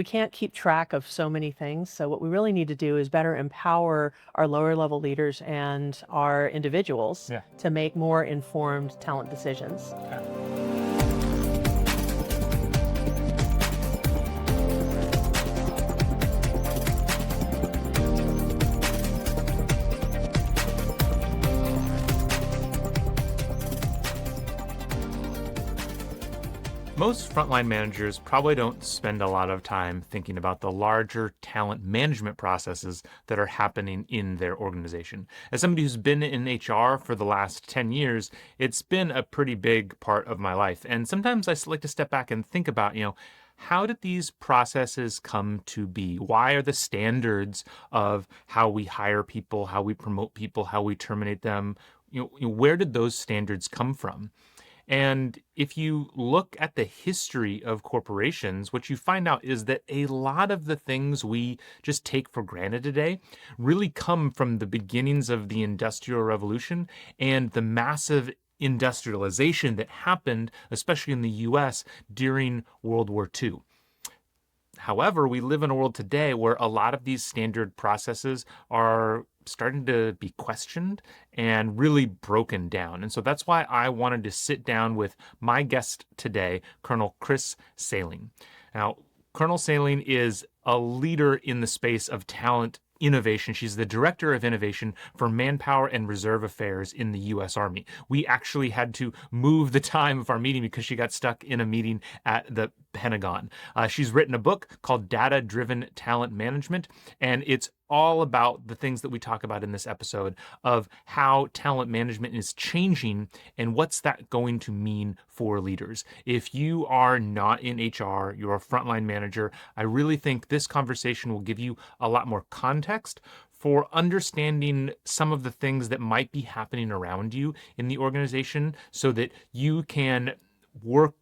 We can't keep track of so many things. So what we really need to do is better empower our lower level leaders and our individuals Yeah. to make more informed talent decisions. Okay. Most frontline managers probably don't spend a lot of time thinking about the larger talent management processes that are happening in their organization. As somebody who's been in HR for the last 10 years, it's been a pretty big part of my life. And sometimes I like to step back and think about, how did these processes come to be? Why are the standards of how we hire people, how we promote people, how we terminate them, where did those standards come from? And if you look at the history of corporations, what you find out is that a lot of the things we just take for granted today really come from the beginnings of the Industrial Revolution and the massive industrialization that happened, especially in the US during World War II. However, we live in a world today where a lot of these standard processes are starting to be questioned and really broken down. And so that's why I wanted to sit down with my guest today, Colonel Kris Saling. Now, Colonel Saling is a leader in the space of talent innovation. She's the director of innovation for Manpower and Reserve Affairs in the U.S. Army. We actually had to move the time of our meeting because she got stuck in a meeting at the Pentagon. She's written a book called Data Driven Talent Management, and it's all about the things that we talk about in this episode of how talent management is changing and what's that going to mean for leaders. If you are not in HR, you're a frontline manager, I really think this conversation will give you a lot more context for understanding some of the things that might be happening around you in the organization so that you can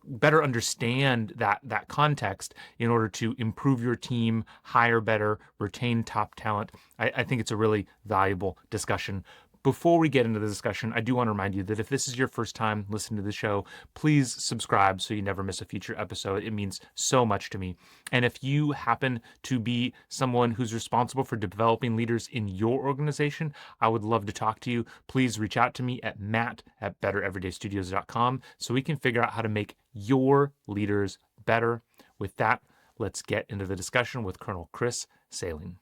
better understand that context in order to improve your team, hire better, retain top talent. I think it's a really valuable discussion. Before we get into the discussion, I do want to remind you that if this is your first time listening to the show, please subscribe so you never miss a future episode. It means so much to me. And if you happen to be someone who's responsible for developing leaders in your organization, I would love to talk to you. Please reach out to me at matt@bettereverydaystudios.com so we can figure out how to make your leaders better. With that, let's get into the discussion with Colonel Kris Saling.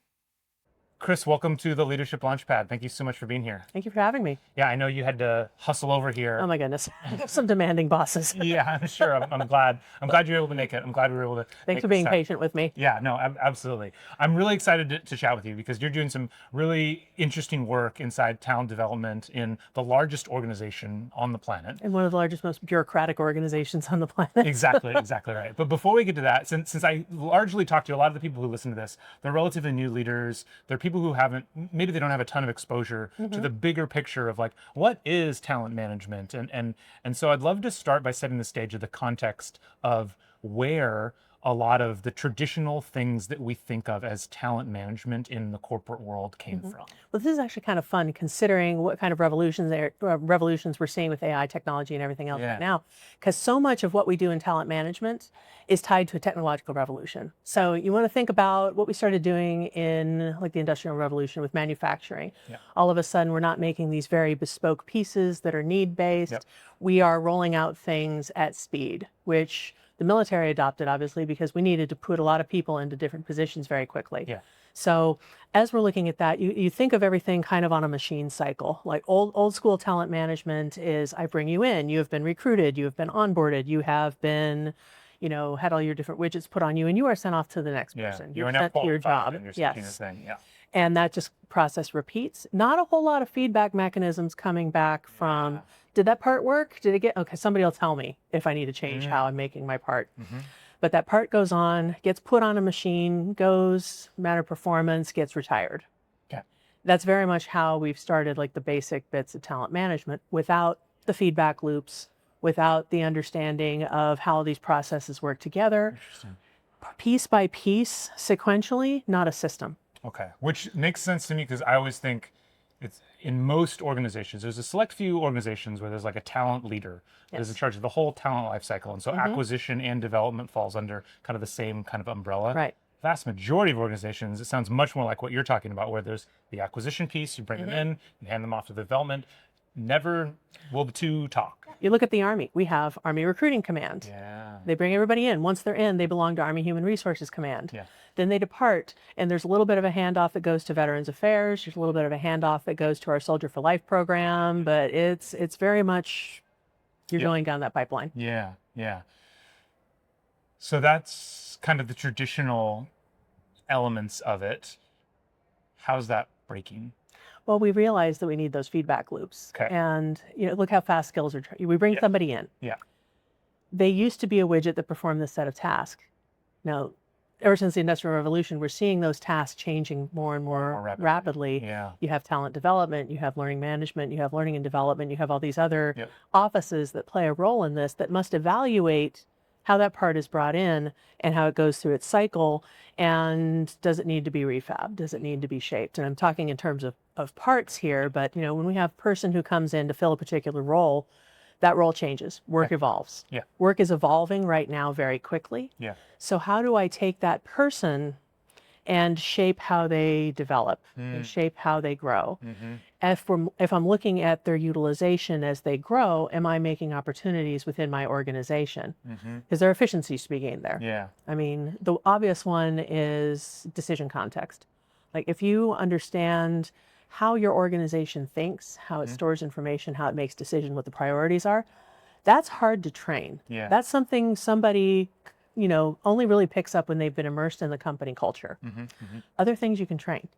Kris, welcome to the Leadership Launchpad. Thank you so much for being here. Thank you for having me. Yeah, I know you had to hustle over here. Oh my goodness, I have some demanding bosses. Yeah, I'm sure. I'm glad. I'm glad you were able to make it. I'm glad we were able to. Thanks for being patient with me. Yeah, no, absolutely. I'm really excited to chat with you because you're doing some really interesting work inside talent development in the largest organization on the planet. And one of the largest, most bureaucratic organizations on the planet. Exactly right. But before we get to that, since I largely talk to a lot of the people who listen to this, they're relatively new leaders. They're people who maybe they don't have a ton of exposure to the bigger picture of like, what is talent management? And so I'd love to start by setting the stage of the context of where a lot of the traditional things that we think of as talent management in the corporate world came from. Well, this is actually kind of fun considering what kind of revolutions we're seeing with AI technology and everything else right now. Because so much of what we do in talent management is tied to a technological revolution. So you want to think about what we started doing in like the Industrial Revolution with manufacturing. All of a sudden, we're not making these very bespoke pieces that are need-based. We are rolling out things at speed, which the military adopted, obviously, because we needed to put a lot of people into different positions very quickly. So as we're looking at that, you think of everything kind of on a machine cycle. Like old school talent management is, I bring you in, you have been recruited, you have been onboarded, you have been, had all your different widgets put on you, and you are sent off to the next person. You're sent to your job. Yes. And that just process repeats. Not a whole lot of feedback mechanisms coming back from, did that part work? Did it get, okay, somebody will tell me if I need to change how I'm making my part. But that part goes on, gets put on a machine, goes, matter of performance, gets retired. That's very much how we've started like the basic bits of talent management without the feedback loops, without the understanding of how these processes work together. Piece by piece, sequentially, not a system. Okay, which makes sense to me because I always think it's in most organizations, there's a select few organizations where there's like a talent leader that is in charge of the whole talent life cycle. And so acquisition and development falls under kind of the same kind of umbrella. Right. vast majority of organizations, it sounds much more like what you're talking about, where there's the acquisition piece, you bring them in, you hand them off to the development. Never will the two talk. You look at the Army. We have Army Recruiting Command. Yeah. They bring everybody in. Once they're in, they belong to Army Human Resources Command. Yeah. Then they depart, and there's a little bit of a handoff that goes to Veterans Affairs. There's a little bit of a handoff that goes to our Soldier for Life program, but it's very much you're going down that pipeline. Yeah, yeah. So that's kind of the traditional elements of it. How's that breaking? Well, we realize that we need those feedback loops. Okay. And look how fast skills are. We bring somebody in. Yeah. They used to be a widget that performed this set of tasks. Now, ever since the Industrial Revolution, we're seeing those tasks changing more and more rapidly. Yeah. You have talent development, you have learning management, you have learning and development, you have all these other offices that play a role in this that must evaluate how that part is brought in and how it goes through its cycle, and does it need to be refabbed? Does it need to be shaped? And I'm talking in terms of parts here, but when we have a person who comes in to fill a particular role, that role changes. Work evolves. Yeah. Work is evolving right now very quickly. Yeah. So how do I take that person and shape how they develop and shape how they grow? If I'm looking at their utilization as they grow, am I making opportunities within my organization? Is there efficiencies to be gained there? Yeah. I mean, the obvious one is decision context. Like if you understand how your organization thinks, how it stores information, how it makes decisions, what the priorities are, that's hard to train. Yeah. That's something somebody only really picks up when they've been immersed in the company culture. Other things you can train.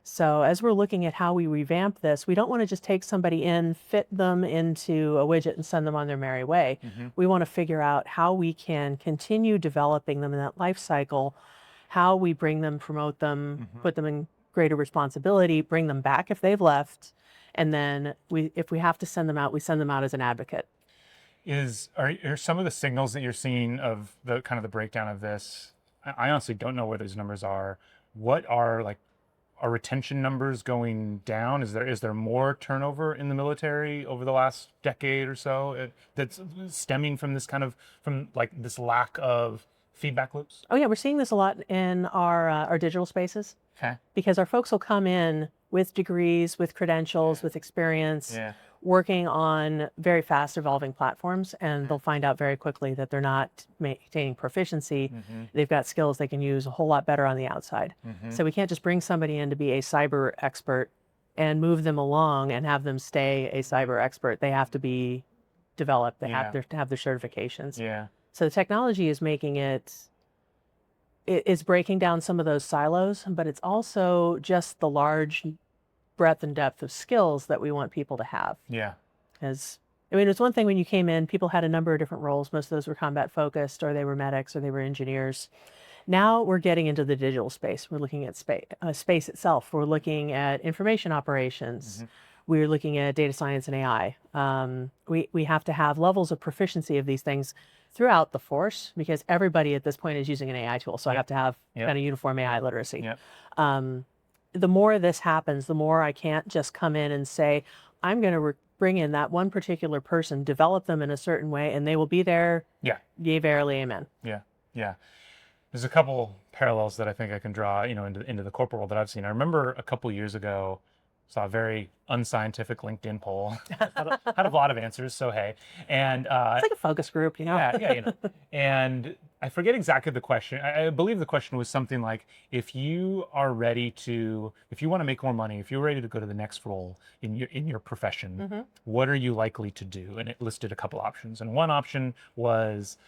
So as we're looking at how we revamp this, we don't want to just take somebody in, fit them into a widget and send them on their merry way. We want to figure out how we can continue developing them in that life cycle, how we bring them, promote them, put them in greater responsibility, bring them back if they've left, and then if we have to send them out, we send them out as an advocate. Are some of the signals that you're seeing of the kind of the breakdown of this? I honestly don't know where those numbers are. What are retention numbers going down? Is there more turnover in the military over the last decade or so that's stemming from this from this lack of feedback loops? Oh yeah, we're seeing this a lot in our digital spaces. Okay. Because our folks will come in with degrees, with credentials, with experience, working on very fast evolving platforms, and they'll find out very quickly that they're not maintaining proficiency. They've got skills they can use a whole lot better on the outside. So we can't just bring somebody in to be a cyber expert and move them along and have them stay a cyber expert. They have to be developed. They have to have their certifications. Yeah. So the technology is making it's breaking down some of those silos, but it's also just the large breadth and depth of skills that we want people to have. Yeah. It's one thing when you came in, people had a number of different roles. Most of those were combat focused, or they were medics, or they were engineers. Now we're getting into the digital space. We're looking at space itself. We're looking at information operations. We're looking at data science and AI. We have to have levels of proficiency of these things throughout the force, because everybody at this point is using an AI tool. So I have to have kind of uniform AI literacy. The more this happens, the more I can't just come in and say, I'm going to bring in that one particular person, develop them in a certain way, and they will be there. Yea, verily, amen. Yeah. There's a couple parallels that I think I can draw, into the corporate world that I've seen. I remember a couple years ago, saw a very unscientific LinkedIn poll. had a lot of answers, so hey. And it's like a focus group, Yeah. And I forget exactly the question. I believe the question was something like, if you want to make more money, if you're ready to go to the next role in your profession, what are you likely to do? And it listed a couple options. And one option was,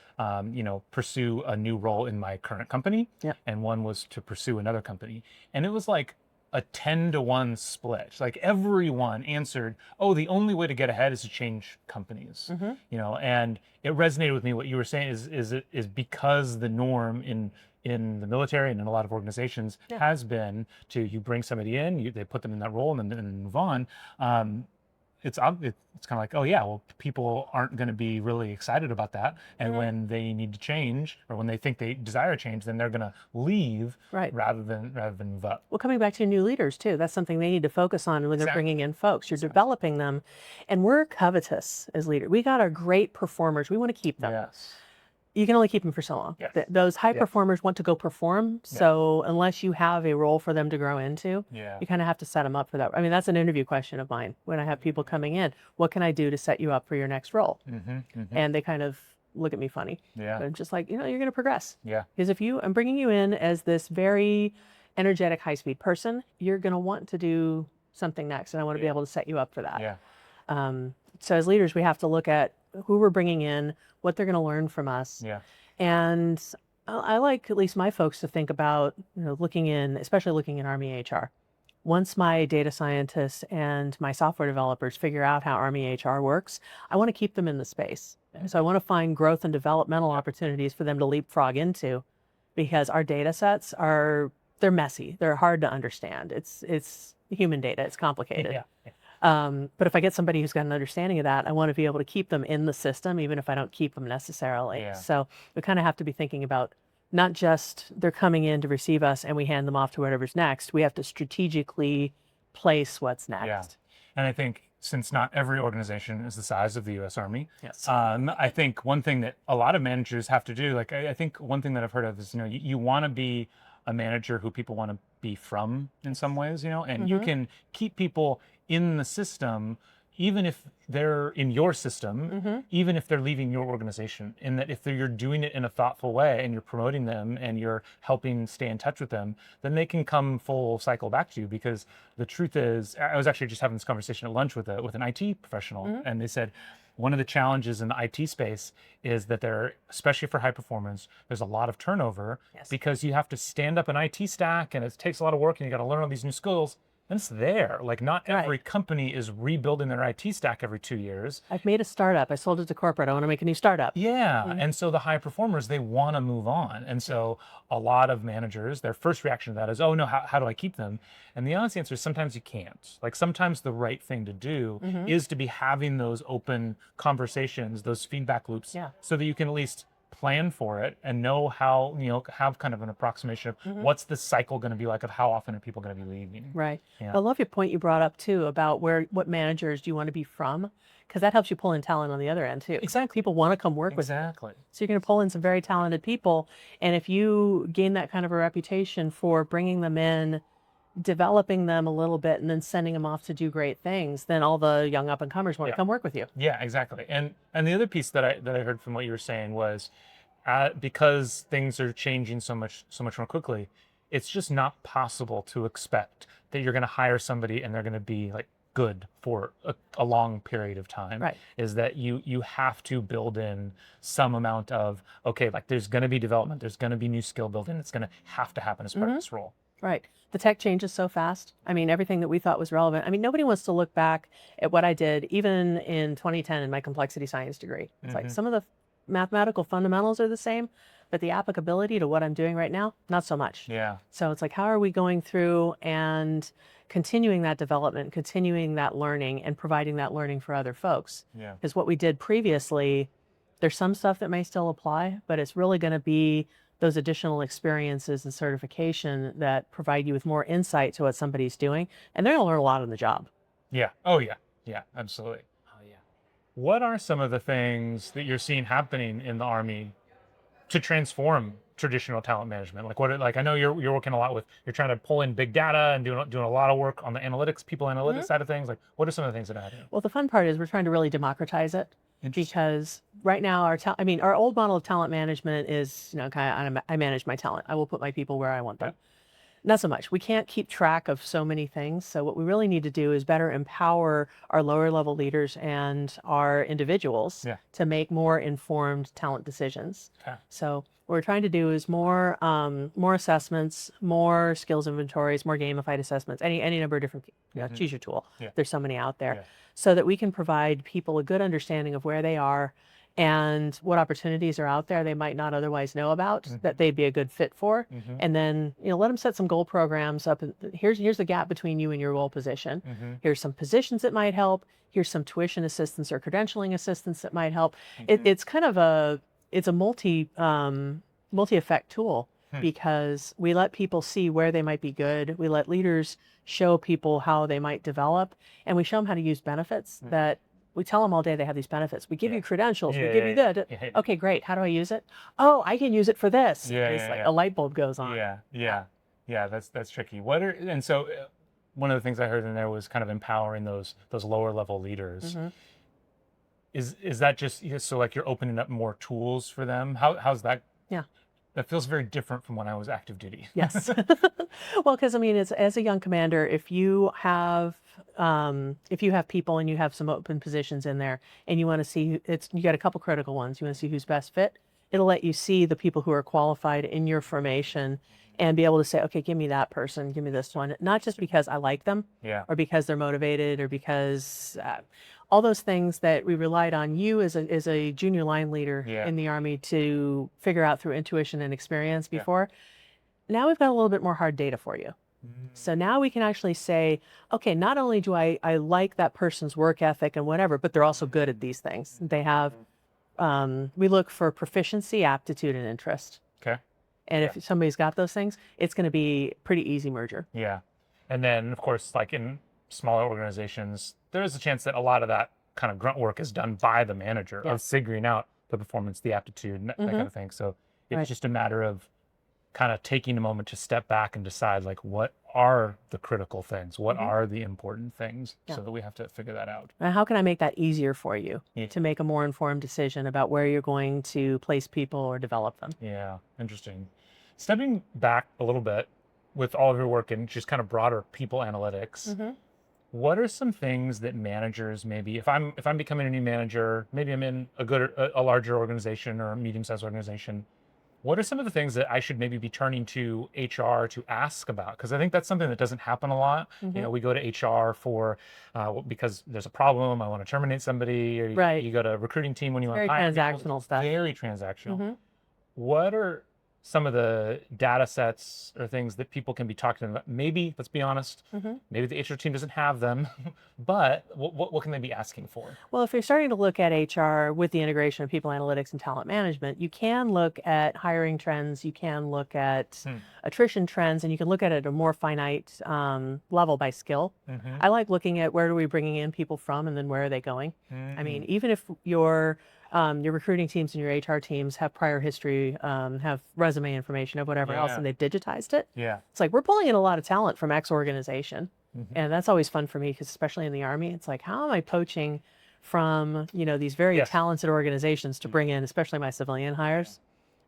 pursue a new role in my current company. And one was to pursue another company. And it was like a 10-to-1 split. Like everyone answered, oh, the only way to get ahead is to change companies. And it resonated with me. What you were saying is because the norm in the military and in a lot of organizations has been you bring somebody in, they put them in that role and then move on. It's kind of like, oh yeah, well, people aren't going to be really excited about that. And when they need to change, or when they think they desire change, then they're going to leave rather than move up. Well, coming back to new leaders too, that's something they need to focus on when they're bringing in folks. You're developing them, and we're covetous as leaders. We got our great performers. We want to keep them. you can only keep them for so long. Yes. Those high Yeah. performers want to go perform. So unless you have a role for them to grow into, Yeah. you kind of have to set them up for that. I mean, that's an interview question of mine when I have people coming in. What can I do to set you up for your next role? And they kind of look at me funny. Yeah. But I'm just like, you're going to progress. Yeah. Because I'm bringing you in as this very energetic, high-speed person, you're going to want to do something next, and I want to be able to set you up for that. Yeah. So as leaders, we have to look at who we're bringing in, what they're going to learn from us. Yeah. And I like at least my folks to think about, especially looking in Army HR. Once my data scientists and my software developers figure out how Army HR works, I want to keep them in the space. So I want to find growth and developmental opportunities for them to leapfrog into, because our data sets they're messy. They're hard to understand. It's human data. It's complicated. Yeah. But if I get somebody who's got an understanding of that, I want to be able to keep them in the system, even if I don't keep them necessarily. Yeah. So we kind of have to be thinking about not just they're coming in to receive us and we hand them off to whatever's next. We have to strategically place what's next. Yeah. And I think since not every organization is the size of the U.S. Army, Yes. I think one thing that a lot of managers have to do, like I think one thing that I've heard of is, you want to be a manager who people want to be from in some ways, and you can keep people in the system, even if they're in your system, even if they're leaving your organization, in that if you're doing it in a thoughtful way and you're promoting them and you're helping stay in touch with them, then they can come full cycle back to you. Because the truth is, I was actually just having this conversation at lunch with an IT professional, and they said, one of the challenges in the IT space is that especially for high performance, there's a lot of turnover because you have to stand up an IT stack and it takes a lot of work and you got to learn all these new skills. And it's there. Like, not every company is rebuilding their IT stack every 2 years. I've made a startup. I sold it to corporate. I want to make a new startup. Yeah. And so the high performers, they want to move on. And so a lot of managers, their first reaction to that is, oh no, how do I keep them? And the honest answer is sometimes you can't. Like, sometimes the right thing to do is to be having those open conversations, those feedback loops, so that you can at least plan for it and know how, have kind of an approximation of what's the cycle going to be like, of how often are people going to be leaving. Right. Yeah. I love your point you brought up too about what managers do you want to be from, because that helps you pull in talent on the other end too. Exactly. People want to come work with you. Exactly. So you're going to pull in some very talented people, and if you gain that kind of a reputation for bringing them in, developing them a little bit, and then sending them off to do great things, then all the young up and comers want to come work with you. Yeah, exactly. And the other piece that I heard from what you were saying was, because things are changing so much more quickly, it's just not possible to expect that you're going to hire somebody and they're going to be like good for a long period of time. Right. Is that you have to build in some amount of, okay, like there's going to be development, there's going to be new skill building, it's going to have to happen as part of this role. Right. The tech changes so fast. I mean, everything that we thought was relevant. I mean, nobody wants to look back at what I did, even in 2010 in my complexity science degree. It's like some of the mathematical fundamentals are the same, but the applicability to what I'm doing right now, not so much. Yeah. So it's like, how are we going through and continuing that development, continuing that learning, and providing that learning for other folks? Yeah. Because what we did previously, there's some stuff that may still apply, but it's really going to be those additional experiences and certification that provide you with more insight to what somebody's doing. And they're going to learn a lot on the job. Yeah. Oh, yeah. Yeah, absolutely. Oh, yeah. What are some of the things that you're seeing happening in the Army to transform traditional talent management? Like I know you're working a lot with, you're trying to pull in big data and doing a lot of work on the analytics, people analytics side of things. Like, what are some of the things that are happening? Well, the fun part is we're trying to really democratize it, because right now our old model of talent management is, I manage my talent. I will put my people where I want them. Not so much. We can't keep track of so many things. So what we really need to do is better empower our lower level leaders and our individuals to make more informed talent decisions. So what we're trying to do is more assessments, more skills inventories, more gamified assessments, any number of different, choose your tool. There's so many out there, so that we can provide people a good understanding of where they are and what opportunities are out there they might not otherwise know about that they'd be a good fit for. And then, let them set some goal programs up. And here's the gap between you and your role position. Here's some positions that might help. Here's some tuition assistance or credentialing assistance that might help. It's kind of a multi-effect tool, because we let people see where they might be good. We let leaders show people how they might develop, and we show them how to use benefits that We tell them all day they have these benefits. We give you credentials. Yeah, we give you yeah, that. yeah. Okay, great. How do I use it? Oh, I can use it for this. Yeah, It's yeah, like yeah. a light bulb goes on. Yeah. That's tricky. And so one of the things I heard in there was kind of empowering those lower level leaders. Mm-hmm. Is that just so like you're opening up more tools for them? How's that? Yeah. That feels very different from when I was active duty. Yes. Well, because I mean, as a young commander, if you have people and you have some open positions in there, and you want to see you got a couple critical ones. You want to see who's best fit. It'll let you see the people who are qualified in your formation, and be able to say, okay, give me that person, give me this one, not just because I like them, Yeah. or because they're motivated, or because all those things that we relied on you as a junior line leader in the Army to figure out through intuition and experience before. Now we've got a little bit more hard data for you. So now we can actually say, okay, not only do I like that person's work ethic and whatever, but they're also good at these things. They have, we look for proficiency, aptitude, and interest. Okay. And if somebody's got those things, it's going to be pretty easy merger. Yeah. And then, of course, like in smaller organizations, there is a chance that a lot of that kind of grunt work is done by the manager of figuring out the performance, the aptitude, and that kind of thing. So it's just a matter of kind of taking a moment to step back and decide, like, what are the critical things? What are the important things? So that we have to figure that out. And how can I make that easier for you to make a more informed decision about where you're going to place people or develop them? Yeah, interesting. Stepping back a little bit with all of your work in just kind of broader people analytics, what are some things that managers, maybe if I'm becoming a new manager, maybe I'm in a larger organization or a medium-sized organization, what are some of the things that I should maybe be turning to HR to ask about? Because I think that's something that doesn't happen a lot. You know, we go to HR for because there's a problem, I want to terminate somebody, or you go to a recruiting team when you want to hire. Very transactional stuff. Very transactional. What are some of the data sets or things that people can be talking about? Maybe, let's be honest, maybe the HR team doesn't have them, but what can they be asking for? Well, if you're starting to look at HR with the integration of people analytics and talent management, you can look at hiring trends, you can look at attrition trends, and you can look at it at a more finite level by skill. I like looking at where are we bringing in people from and then where are they going? I mean, even if your recruiting teams and your HR teams have prior history, have resume information of whatever else, and they've digitized it. It's like, we're pulling in a lot of talent from X organization. And that's always fun for me, because especially in the Army, it's like, how am I poaching from, these very talented organizations to bring in, especially my civilian hires?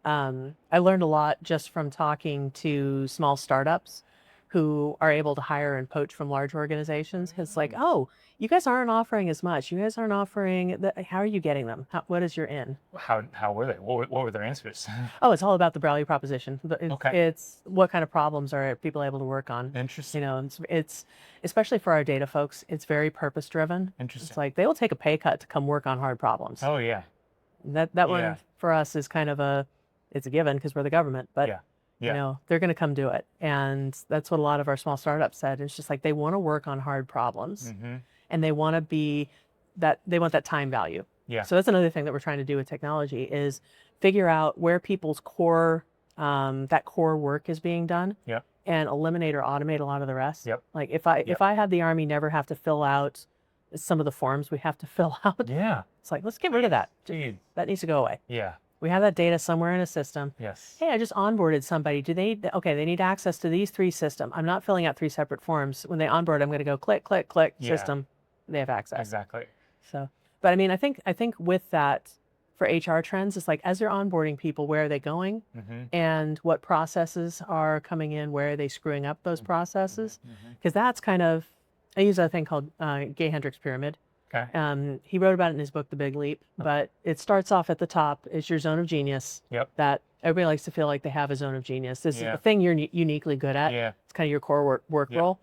I learned a lot just from talking to small startups who are able to hire and poach from large organizations. It's like, oh, you guys aren't offering as much. You guys aren't offering, how are you getting them? What is your in? How were they? What were their answers? Oh, it's all about the value proposition. Okay. It's what kind of problems are people able to work on. Interesting. It's especially for our data folks, it's very purpose driven. Interesting. It's like they will take a pay cut to come work on hard problems. Oh, yeah. That one for us is kind of it's a given because we're the government, but they're going to come do it. And that's what a lot of our small startups said. It's just like, they want to work on hard problems and they want to they want that time value. Yeah. So that's another thing that we're trying to do with technology, is figure out where people's core, that core work is being done and eliminate or automate a lot of the rest. Like if I had the Army never have to fill out some of the forms we have to fill out. It's like, let's get rid of that. Dude. That needs to go away. Yeah. We have that data somewhere in a system. Yes. Hey, I just onboarded somebody. They need access to these 3 systems. I'm not filling out 3 separate forms. When they onboard, I'm going to go click, click, click, system. They have access. Exactly. So, but I mean, I think with that, for HR trends, it's like, as they're onboarding people, where are they going? And what processes are coming in? Where are they screwing up those processes? Because that's kind of, I use a thing called Gay-Hendricks Pyramid. Okay. He wrote about it in his book, The Big Leap, but it starts off at the top. It's your zone of genius. That everybody likes to feel like they have a zone of genius. This is the thing you're uniquely good at. It's kind of your core work role.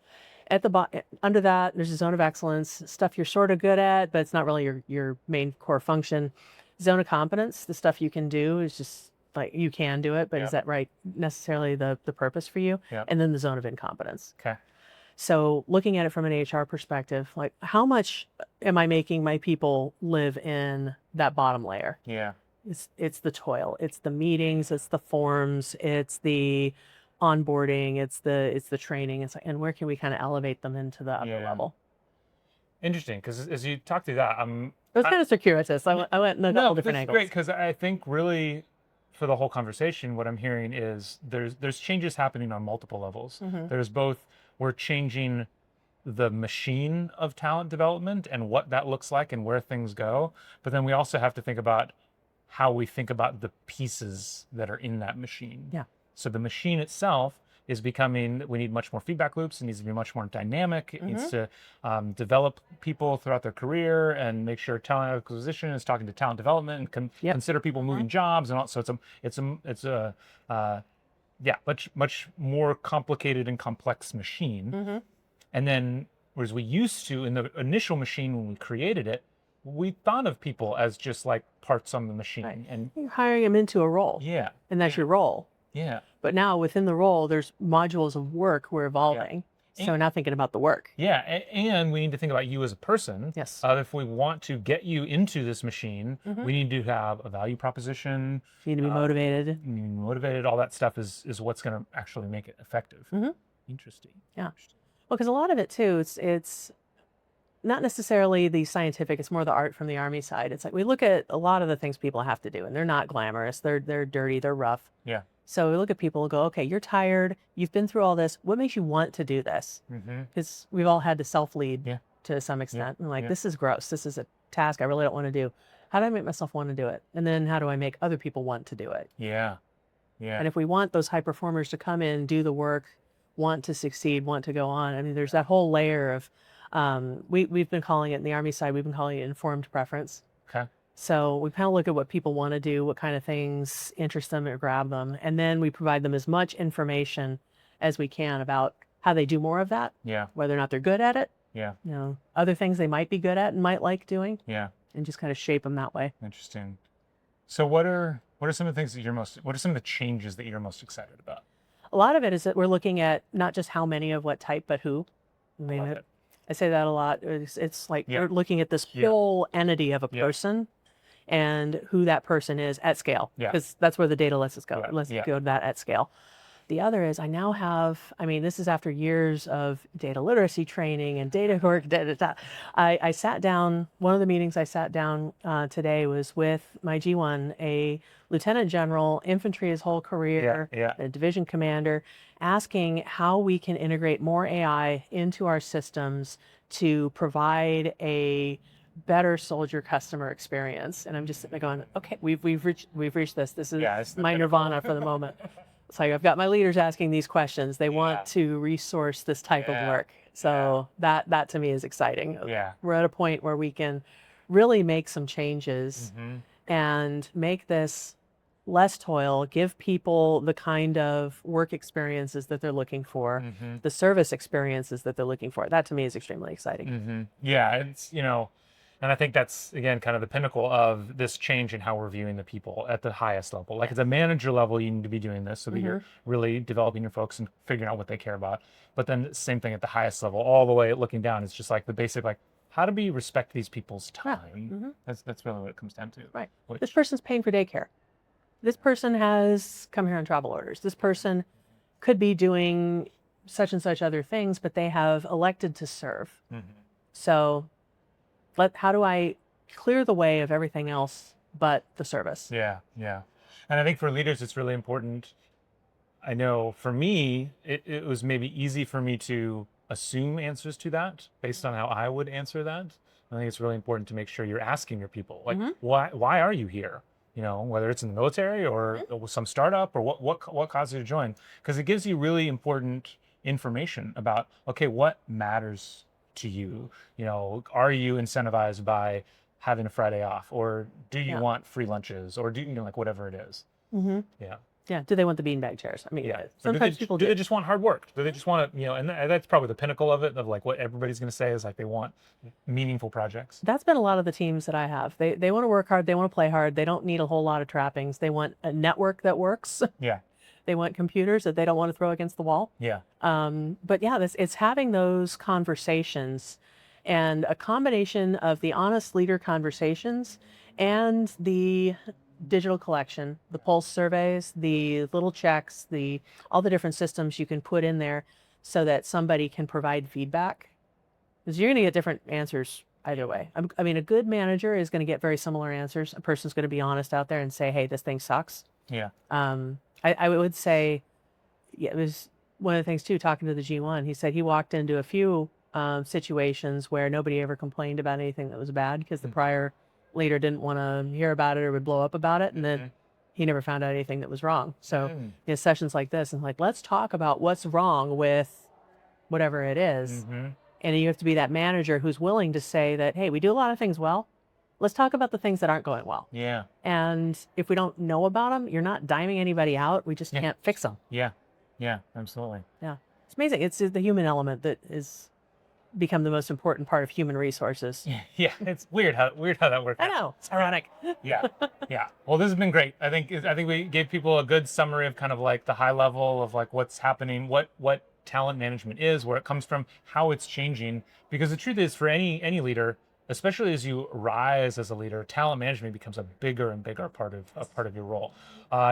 At the bottom, under that, there's a zone of excellence, stuff you're sort of good at, but it's not really your main core function. Zone of competence, the stuff you can do is just like, you can do it, but is that necessarily the purpose for you? And then the zone of incompetence. Okay. So looking at it from an HR perspective, like, how much am I making my people live in that bottom layer? It's the toil, it's the meetings, it's the forms, it's the onboarding, it's the training, and where can we kind of elevate them into the upper level? Interesting, because as you talk through that, It was kind of circuitous. I went in a no, couple but different this is angles. great because I think really for the whole conversation, what I'm hearing is there's changes happening on multiple levels. There's both we're changing the machine of talent development and what that looks like and where things go, but then we also have to think about how we think about the pieces that are in that machine. Yeah. So the machine itself is becoming, we need much more feedback loops. It needs to be much more dynamic. It needs to develop people throughout their career and make sure talent acquisition is talking to talent development and consider people moving jobs. And also it's a much more complicated and complex machine. And then, whereas we used to in the initial machine when we created it, we thought of people as just like parts on the machine. Right. And You're hiring them into a role. yeah, And that's your role. yeah. But now within the role, there's modules of work we're evolving. So we're now thinking about the work. Yeah, and we need to think about you as a person. Yes. If we want to get you into this machine, we need to have a value proposition. You need to be motivated. Motivated, all that stuff is what's going to actually make it effective. Interesting. Yeah. Interesting. Well, because a lot of it too, it's not necessarily the scientific, it's more the art from the Army side. It's like we look at a lot of the things people have to do and they're not glamorous. They're dirty, they're rough. Yeah. So we look at people and go, okay, you're tired, you've been through all this. What makes you want to do this? Because we've all had to self-lead to some extent. And like, this is gross. This is a task I really don't want to do. How do I make myself want to do it? And then how do I make other people want to do it? Yeah. Yeah. And if we want those high performers to come in, do the work, want to succeed, want to go on, I mean, there's that whole layer of, we've been calling it in the Army side, we've been calling it informed preference. Okay. So we kind of look at what people want to do, what kind of things interest them or grab them, and then we provide them as much information as we can about how they do more of that. Yeah. Whether or not they're good at it. Yeah. You know, other things they might be good at and might like doing. Yeah. And just kind of shape them that way. Interesting. So what are some of the things that what are some of the changes that you're most excited about? A lot of it is that we're looking at not just how many of what type, but who. I mean, I say that a lot. It's like we're looking at this whole entity of a person and who that person is at scale. Because that's where the data lets us go. Let's go to that at scale. The other is I now have, I mean, this is after years of data literacy training and data work. I sat down, one of the meetings I sat down today was with my G1, a lieutenant general, infantry his whole career, a division commander, asking how we can integrate more AI into our systems to provide a better soldier customer experience. And I'm just sitting there going, okay, we've reached this. This is my nirvana for the moment. It's like I've got my leaders asking these questions. They want to resource this type of work. So that to me is exciting. Yeah. We're at a point where we can really make some changes and make this less toil, give people the kind of work experiences that they're looking for, the service experiences that they're looking for. That to me is extremely exciting. Yeah, it's, and I think that's, again, kind of the pinnacle of this change in how we're viewing the people at the highest level. Like at the manager level, you need to be doing this so that you're really developing your folks and figuring out what they care about. But then same thing at the highest level, all the way looking down, it's just like the basic, like, how do we respect these people's time? That's really what it comes down to. Right. This person's paying for daycare. This person has come here on travel orders. This person could be doing such and such other things, but they have elected to serve. So how do I clear the way of everything else but the service? Yeah, yeah. And I think for leaders, it's really important. I know for me, it was maybe easy for me to assume answers to that based on how I would answer that. I think it's really important to make sure you're asking your people, like, why are you here? Whether it's in the military or some startup or what caused you to join, because it gives you really important information about, okay, what matters to you? Are you incentivized by having a Friday off, or do you want free lunches, or do like whatever it is? Yeah. Do they want the beanbag chairs? I mean, sometimes people do. They just want hard work? Do they just want to, and that's probably the pinnacle of it, of like what everybody's going to say is like they want meaningful projects. That's been a lot of the teams that I have. They want to work hard. They want to play hard. They don't need a whole lot of trappings. They want a network that works. Yeah. They want computers that they don't want to throw against the wall. Yeah. But yeah, it's having those conversations and a combination of the honest leader conversations and the digital collection, the pulse surveys, the little checks, all the different systems you can put in there so that somebody can provide feedback Because you're going to get different answers either way. I mean, a good manager is going to get very similar answers. A person's going to be honest out there and say, hey, this thing sucks. Yeah. I would say, yeah, it was one of the things too, talking to the G1, he said he walked into a few situations where nobody ever complained about anything that was bad because the prior leader didn't want to hear about it or would blow up about it. And then he never found out anything that was wrong. So in sessions like this, and like, let's talk about what's wrong with whatever it is. And you have to be that manager who's willing to say that, hey, we do a lot of things well. Let's talk about the things that aren't going well. Yeah. And if we don't know about them, you're not diming anybody out. We just can't fix them. Yeah. Yeah, absolutely. Yeah. It's amazing. It's the human element that is become the most important part of human resources. Yeah. It's weird how that works. I know. It's ironic. Yeah. Yeah. Well, this has been great. I think we gave people a good summary of kind of like the high level of like what's happening, what talent management is, where it comes from, how it's changing. Because the truth is, for any leader, especially as you rise as a leader, talent management becomes a bigger and bigger part of your role.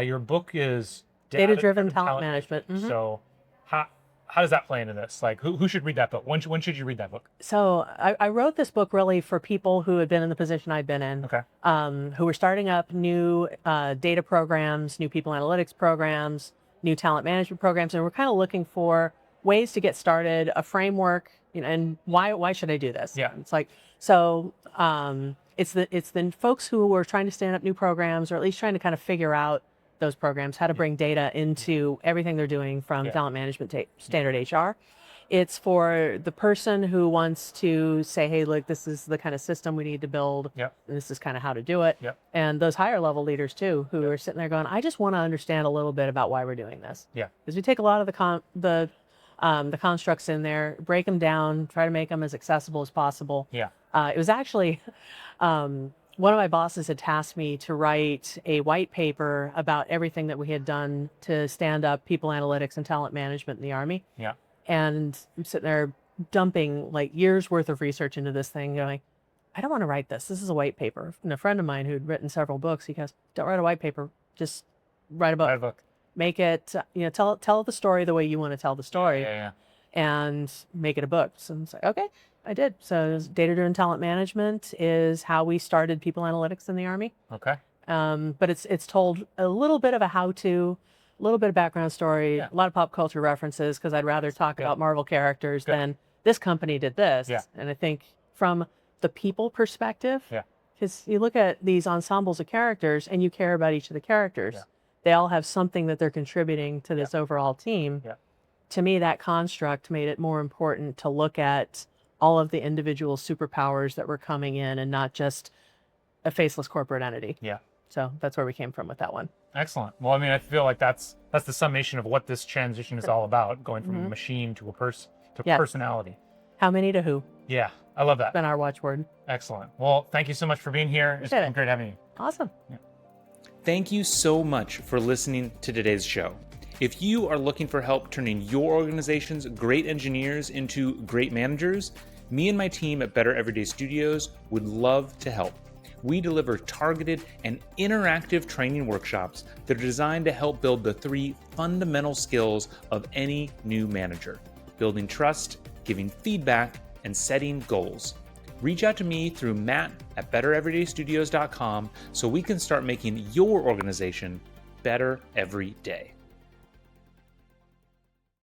Your book is Data-driven talent management. So how does that play into this? Like, who should read that book? When should you read that book? So I wrote this book really for people who had been in the position I'd been in, who were starting up new data programs, new people analytics programs, new talent management programs, and we're kind of looking for ways to get started, a framework, and why should I do this? Yeah. It's like, so it's the folks who are trying to stand up new programs, or at least trying to kind of figure out those programs, how to bring data into everything they're doing from talent management to standard HR. It's for the person who wants to say, hey, look, this is the kind of system we need to build. And this is kind of how to do it. And those higher level leaders too, who are sitting there going, I just want to understand a little bit about why we're doing this. Because we take a lot of the constructs in there, break them down, try to make them as accessible as possible. It was actually, one of my bosses had tasked me to write a white paper about everything that we had done to stand up people analytics and talent management in the Army. And I'm sitting there dumping like years worth of research into this thing, going, I don't want to write this. This is a white paper. And a friend of mine who'd written several books, he goes, don't write a white paper. Just write a book. Write a book. Make it, tell the story the way you want to tell the story. And make it a book. So it's like, okay, I did. So data-driven talent management is how we started people analytics in the Army. But it's told a little bit of a how-to, a little bit of background story, a lot of pop culture references, because I'd rather talk about Marvel characters than this company did this. And I think from the people perspective, because you look at these ensembles of characters and you care about each of the characters. They all have something that they're contributing to this overall team. To me, that construct made it more important to look at all of the individual superpowers that were coming in and not just a faceless corporate entity. So that's where we came from with that one. Excellent. Well, I mean, I feel like that's the summation of what this transition is all about, going from a machine to a personality. How many to who? Yeah, I love that. Been our watchword. Excellent. Well, thank you so much for being here. It's been great having you. Awesome. Thank you so much for listening to today's show. If you are looking for help turning your organization's great engineers into great managers, me and my team at Better Everyday Studios would love to help. We deliver targeted and interactive training workshops that are designed to help build the 3 fundamental skills of any new manager: building trust, giving feedback, and setting goals. Reach out to me through matt@bettereverydaystudios.com so we can start making your organization better every day.